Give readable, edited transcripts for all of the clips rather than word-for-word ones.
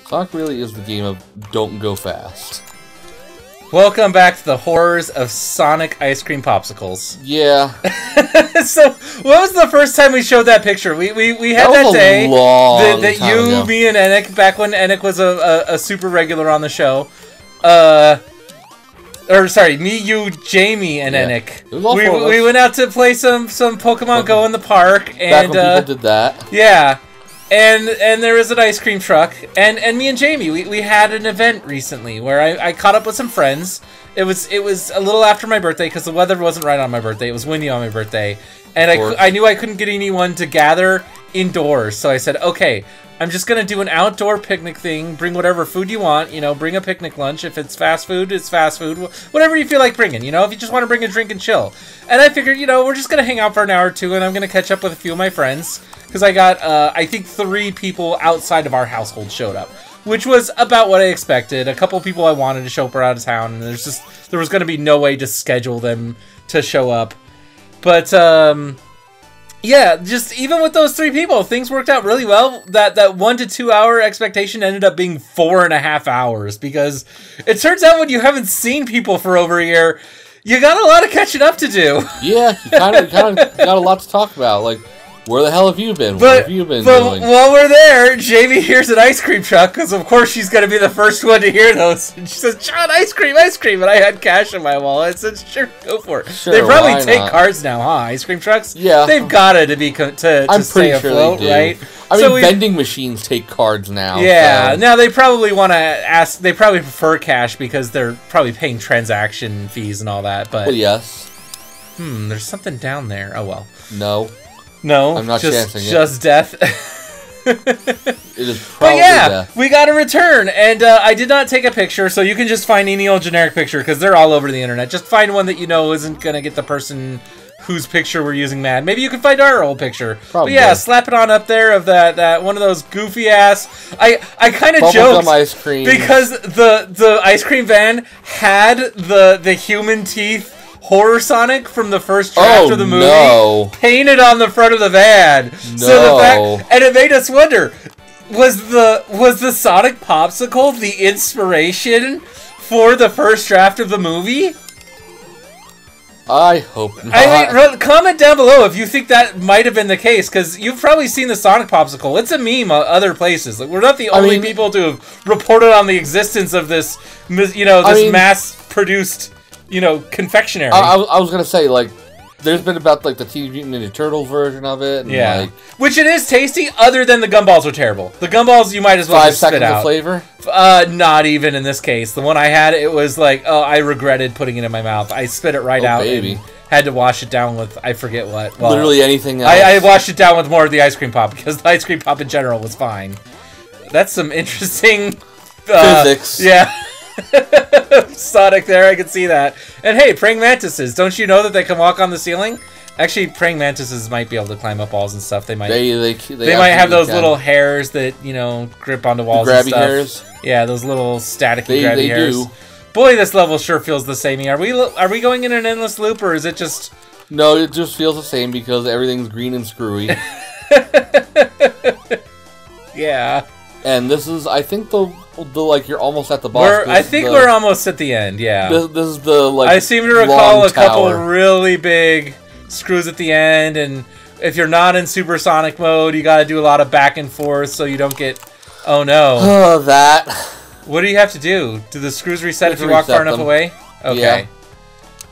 Sonic really is the game of don't go fast. Welcome back to the horrors of Sonic ice cream popsicles. Yeah. So, what was the first time we showed that picture? We had that day that you, ago. me, and Enoch, back when Enoch was a super regular on the show. Or sorry, me, you, Jamie, and Enoch. We went out to play some Pokemon Go in the park, and back when people did that. Yeah. And there was an ice cream truck, and me and Jamie, we had an event recently where I caught up with some friends. It was a little after my birthday because the weather wasn't right on my birthday. It was windy on my birthday, and I knew I couldn't get anyone to gather indoors. So I said, okay, I'm just gonna do an outdoor picnic thing. Bring whatever food you want. You know, bring a picnic lunch. If it's fast food, it's fast food. Whatever you feel like bringing. You know, if you just want to bring a drink and chill. And I figured, you know, we're just gonna hang out for an hour or two, and I'm gonna catch up with a few of my friends. Because I got, I think 3 people outside of our household showed up, which was about what I expected. A couple people I wanted to show up out of town, and there was going to be no way to schedule them to show up. But, yeah, just even with those 3 people, things worked out really well. That 1 to 2 hour expectation ended up being 4.5 hours, because it turns out when you haven't seen people for over a year, you got a lot of catching up to do. Yeah, you kind of got a lot to talk about, like, where the hell have you been? What have you been doing? While we're there, Jamie hears an ice cream truck, because of course she's going to be the first one to hear those. And she says, John, ice cream, ice cream. And I had cash in my wallet. I said, sure, go for it. Sure, they probably take cards now, huh? Ice cream trucks? Yeah. They've got to stay afloat, right? I mean, vending machines take cards now. Yeah. So. Now, they probably want to ask, they probably prefer cash because they're probably paying transaction fees and all that. But well, yes. There's something down there. Oh, well. No, I'm not just death. It is probably death. We got a return, and I did not take a picture, so you can just find any old generic picture, because they're all over the internet. Just find one that you know isn't going to get the person whose picture we're using mad. Maybe you can find our old picture. Probably. But yeah, slap it on up there of that one of those goofy ass. I kind of joked ice cream. Because the ice cream van had the human teeth Horror Sonic from the first draft of the movie painted on the front of the van. No. And it made us wonder, was the Sonic popsicle the inspiration for the first draft of the movie? I hope not. I mean, comment down below if you think that might have been the case, because you've probably seen the Sonic popsicle. It's a meme other places. Like, we're not the only people to have reported on the existence of this, mass-produced, confectionery. I was gonna say, like, there's been about, like, the Teenage Mutant Ninja Turtles version of it. And, which it is tasty, other than the gumballs are terrible. The gumballs you might as well just spit out. 5 seconds of flavor? Not even in this case. The one I had, it was like, oh, I regretted putting it in my mouth. I spit it right out and had to wash it down with, I forget what. Well, literally anything else. I washed it down with more of the ice cream pop, because the ice cream pop in general was fine. That's some interesting... physics. Yeah. Sonic there, I can see that. And hey, praying mantises, don't you know that they can walk on the ceiling? Actually, praying mantises might be able to climb up walls and stuff. They might might have those little hairs that, grip onto walls and stuff. Hairs? Yeah, those little staticky grabby hairs. Do. Boy, this level sure feels the same. Are we going in an endless loop, or is it just... No, it just feels the same because everything's green and screwy. Yeah. And this is, I think, the like, you're almost at the boss. I think we're almost at the end, yeah. This is the, like, I seem to recall a couple really big screws at the end, and if you're not in supersonic mode, you gotta do a lot of back and forth so you don't get... Oh, no. Oh, that. What do you have to do? Do the screws reset if you walk far enough away? Okay. Yeah.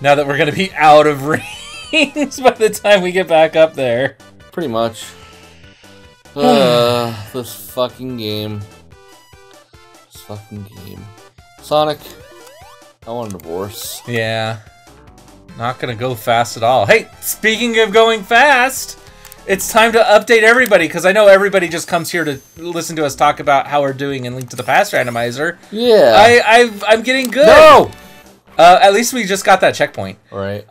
Now that we're gonna be out of rings by the time we get back up there. Pretty much. This fucking game. Sonic, I want a divorce. Yeah. Not gonna go fast at all. Hey, speaking of going fast, it's time to update everybody, because I know everybody just comes here to listen to us talk about how we're doing in Link to the Past randomizer. Yeah. I'm getting good. No! At least we just got that checkpoint. Right.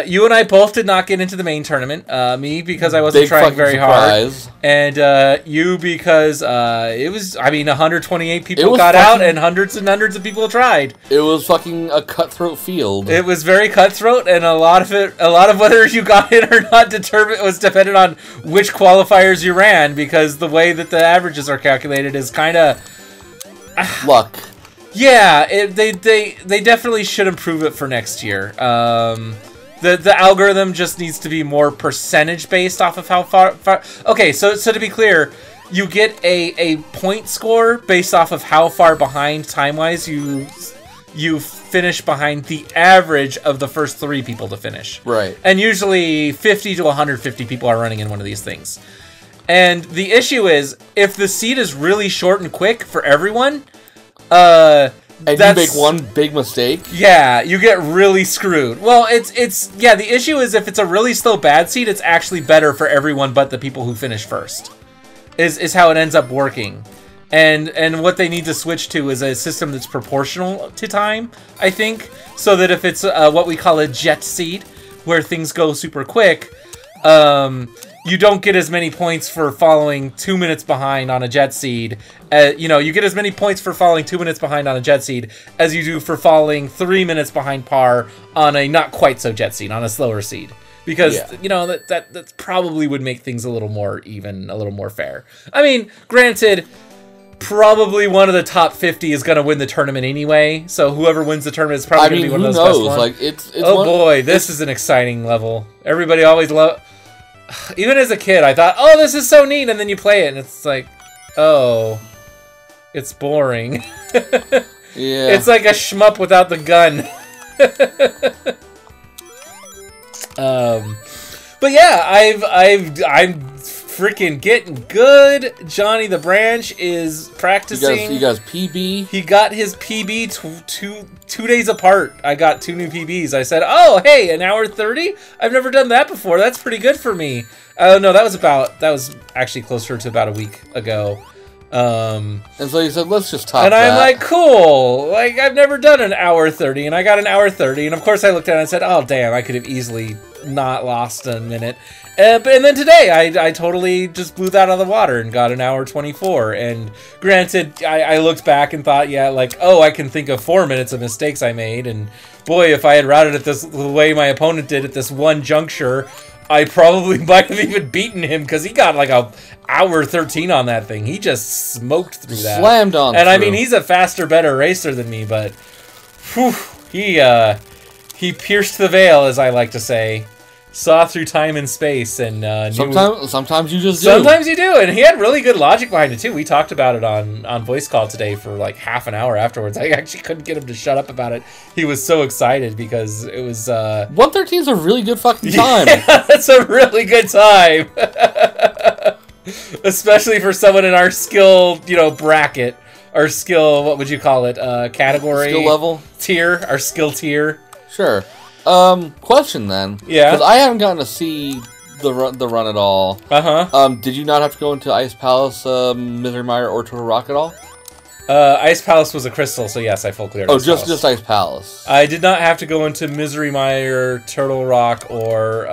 You and I both did not get into the main tournament. Me, because I wasn't trying very hard. And you, because it was, 128 people got out and hundreds of people tried. It was fucking a cutthroat field. It was very cutthroat, and a lot of whether you got in or not was dependent on which qualifiers you ran, because the way that the averages are calculated is kind of... luck. Yeah, they definitely should improve it for next year. The algorithm just needs to be more percentage based off of how far. Okay, so to be clear, you get a point score based off of how far behind time wise you finish behind the average of the first 3 people to finish. Right. And usually 50 to 150 people are running in one of these things. And the issue is, if the seed is really short and quick for everyone, and you make one big mistake, yeah, you get really screwed. Well, yeah, the issue is if it's a really slow bad seed, it's actually better for everyone but the people who finish first. Is how it ends up working. And what they need to switch to is a system that's proportional to time, I think, so that if it's what we call a jet seed, where things go super quick, you don't get as many points for following 2 minutes behind on a jet seed. You get as many points for falling 2 minutes behind on a jet seed as you do for falling 3 minutes behind par on a not quite so jet seed, on a slower seed. Because, that probably would make things a little more even, a little more fair. I mean, granted, probably one of the top 50 is going to win the tournament anyway. So whoever wins the tournament is probably going to be one of those best ones. Like, it's oh boy, this is an exciting level. Everybody always even as a kid, I thought, oh, this is so neat. And then you play it and it's like, oh, it's boring. Yeah. It's like a shmup without the gun. But yeah, I'm freaking getting good. Johnny the Branch is practicing. You guys PB. He got his PB two days apart. I got 2 new PBs. I said, "Oh, hey, an hour 30? I've never done that before. That's pretty good for me." Oh no, that was actually closer to about a week ago. And so you said, let's just talk. And I'm like, cool. Like, I've never done an hour 30, and I got an hour 30. And of course, I looked at it and said, oh, damn, I could have easily not lost a minute. And then today, I totally just blew that out of the water and got an hour 24. And granted, I looked back and thought, yeah, like, oh, I can think of 4 minutes of mistakes I made. And boy, if I had routed it the way my opponent did at this one juncture, I probably might have even beaten him, because he got like a hour 13 on that thing. He just smoked through that. Slammed on And through. I mean, he's a faster, better racer than me, but whew, he pierced the veil, as I like to say. Saw through time and space, and sometimes you just do. Sometimes you do, and he had really good logic behind it too. We talked about it on voice call today for like half an hour afterwards. I actually couldn't get him to shut up about it. He was so excited because it was 113 is a really good fucking time. Yeah, that's a really good time, especially for someone in our skill bracket, our skill, what would you call it, category, skill level tier, our skill tier. Sure. Question then. Yeah. Because I haven't gotten to see the run at all. Did you not have to go into Ice Palace, Misery Mire, or Turtle Rock at all? Ice Palace was a crystal, so yes, I full cleared. Oh, just Ice Palace. I did not have to go into Misery Mire, Turtle Rock, or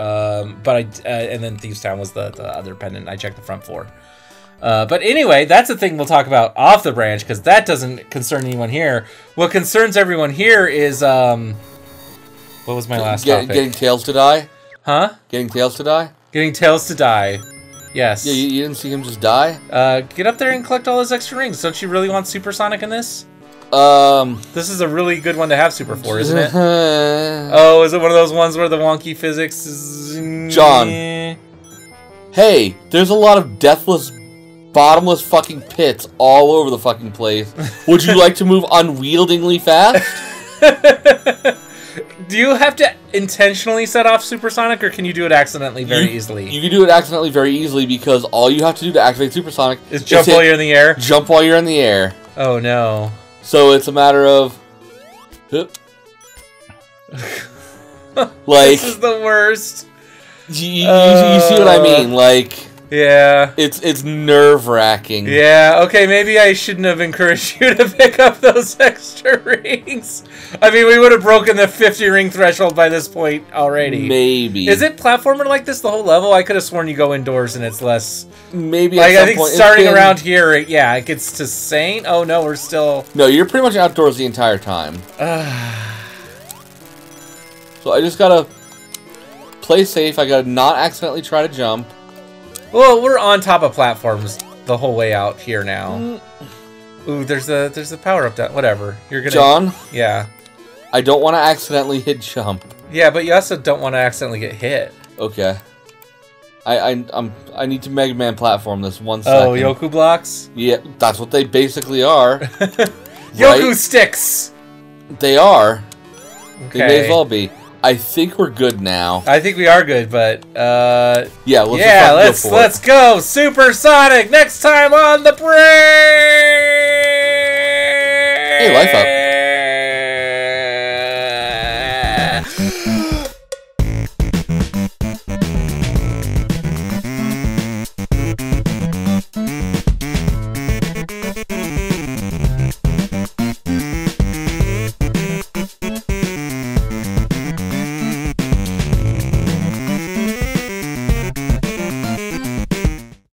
but and then Thieves Town was the other pendant. I checked the front 4. But anyway, that's the thing we'll talk about off the branch, because that doesn't concern anyone here. What concerns everyone here is what was my last topic? Getting Tails to die? Huh? Getting Tails to die? Getting Tails to die. Yes. Yeah, you didn't see him just die? Get up there and collect all his extra rings. Don't you really want Supersonic in this? This is a really good one to have Super for, isn't it? Oh, is it one of those ones where the wonky physics is... John. Hey, there's a lot of deathless, bottomless fucking pits all over the fucking place. Would you like to move unwieldingly fast? Do you have to intentionally set off Supersonic, or can you do it accidentally very easily? You can do it accidentally very easily, because all you have to do to activate Supersonic is jump while you're in the air? Jump while you're in the air. Oh, no. So it's a matter of... like... This is the worst. You see what I mean? Like... Yeah. It's nerve-wracking. Yeah, okay, maybe I shouldn't have encouraged you to pick up those extra rings. I mean, we would have broken the 50-ring threshold by this point already. Maybe. Is it platformer like this the whole level? I could have sworn you go indoors and it's less... Maybe like, I think starting around here, yeah, it gets to Saint. Oh, no, we're still... No, you're pretty much outdoors the entire time. So I just gotta play safe. I gotta not accidentally try to jump. Well, we're on top of platforms the whole way out here now. Ooh, there's a power up down. Whatever. You're gonna. John. Yeah. I don't want to accidentally hit jump. Yeah, but you also don't want to accidentally get hit. Okay. I need to Mega Man platform this 1 second. Oh, Yoku blocks? Yeah, that's what they basically are. Yoku right? sticks! They are. Okay. They may as well be. I think we're good now. I think we are good, but yeah, let's go Supersonic next time on the break. Hey, life up.